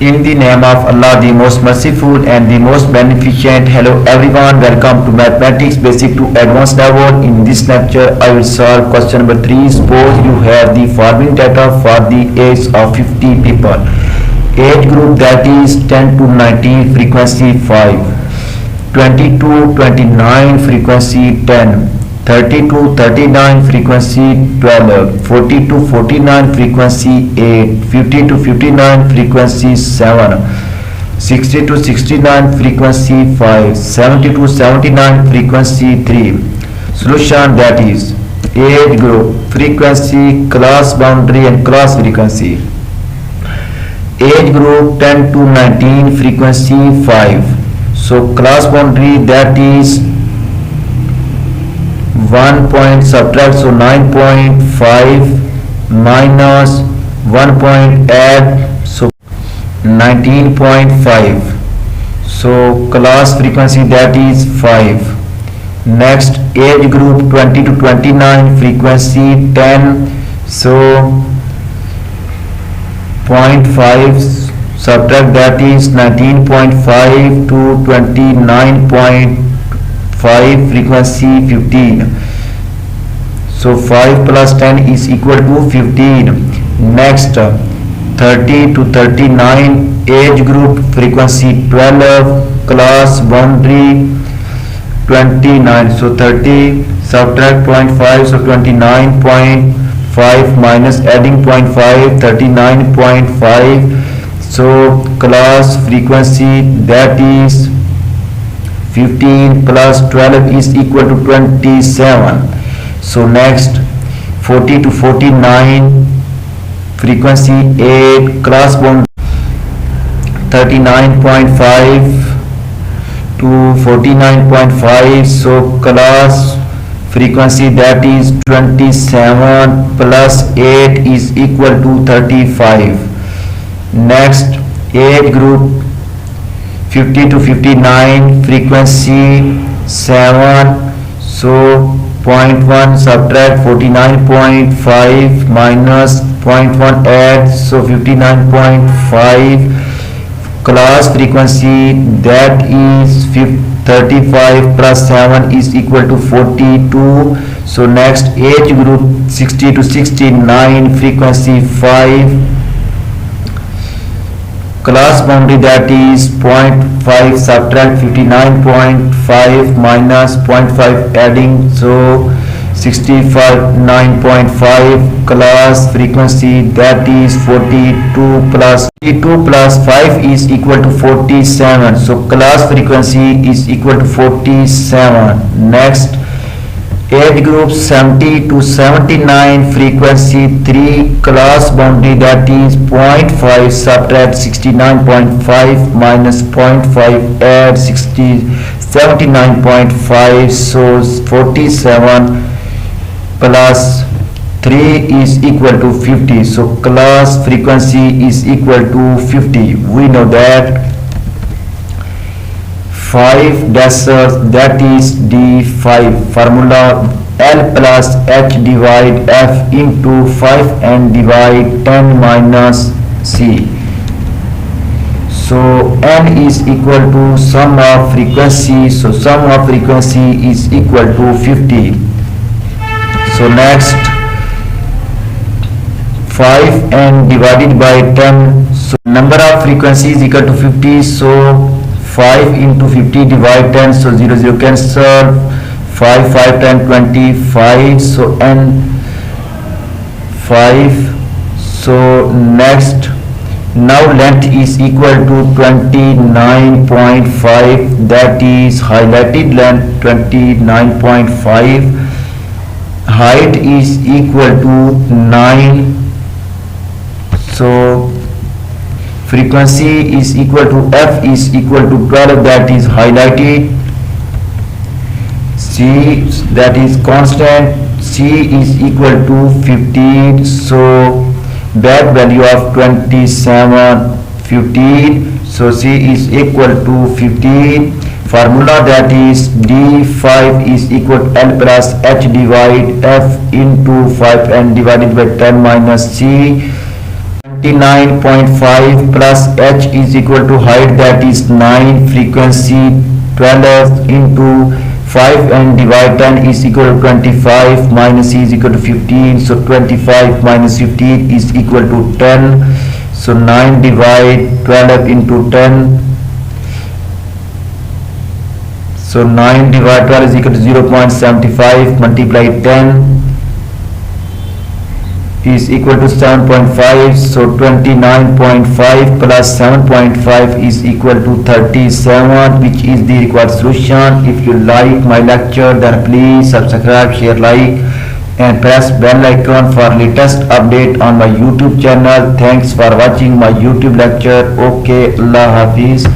In the name of Allah, the most merciful and the most beneficent. Hello everyone, welcome to Mathematics Basic to Advanced level. In this lecture, I will solve question number 3. Suppose you have the following data for the age of 50 people. Age group that is 10 to 19, frequency 5. 20 to 29, frequency 10. 30 to 39, frequency 12, 40 to 49, frequency 8, 50 to 59, frequency 7, 60 to 69, frequency 5, 70 to 79, frequency 3. Solution that is age group, frequency, class boundary and class frequency. Age group 10 to 19, frequency 5. So class boundary that is 1 point subtract, so 9.5 minus 1 point add, so 19.5. so class frequency that is 5. Next, age group 20 to 29, frequency 10, so 0.5 subtract, that is 19.5 to 29.5, frequency 15. So 5 plus 10 is equal to 15. Next, 30 to 39, age group, frequency 12, class boundary 29. So 30 subtract 0.5, so 29.5 minus adding 0.5, 39.5. So class frequency that is 15 plus 12 is equal to 27. So next, 40 to 49, frequency 8, class boundary 39.5 to 49.5. so class frequency that is 27 plus 8 is equal to 35. Next, age group 50 to 59, frequency 7, so 0.1 subtract 49.5 minus 0.1 add, so 59.5. class frequency that is 35 plus 7 is equal to 42. So next, age group 60 to 69, frequency 5, class boundary that is 0.5 subtract 59.5 minus 0.5 adding, so 65.9.5. class frequency that is 42 plus 5 is equal to 47. So class frequency is equal to 47. Next, age group 70 to 79, frequency 3, class boundary that is 0.5 subtract 69.5 minus 0.5 add 79.5, so 47 plus 3 is equal to 50. So class frequency is equal to 50. We know that 5 decers that is D5. Formula L plus H divide F into 5 and divide 10 minus C. So N is equal to sum of frequency. So sum of frequency is equal to 50. So next, 5 and divided by 10. So number of frequency is equal to 50. So 5 into 50 divide 10, so 0 0 cancel, 5 5 10 25, so N 5. so next, now length is equal to 29.5, that is highlighted length 29.5. height is equal to 9. So frequency is equal to F is equal to 12, that is highlighted. C that is constant, C is equal to 15. So back value of 27 15, so C is equal to 15. Formula that is D5 is equal to L plus H divide F into 5 and divided by 10 minus C. 29.5 plus h is equal to height, that is 9, frequency 12 into 5 and divide 10 is equal to 25, minus c is equal to 15, so 25 minus 15 is equal to 10, so 9 divide 12 into 10, so 9 divide 12 is equal to 0.75, multiply 10 is equal to 7.5, so 29.5 plus 7.5 is equal to 37, which is the required solution. If you like my lecture, then please subscribe, share, like and press bell icon for latest update on my YouTube channel. Thanks for watching my YouTube lecture. Okay, Allah Hafiz.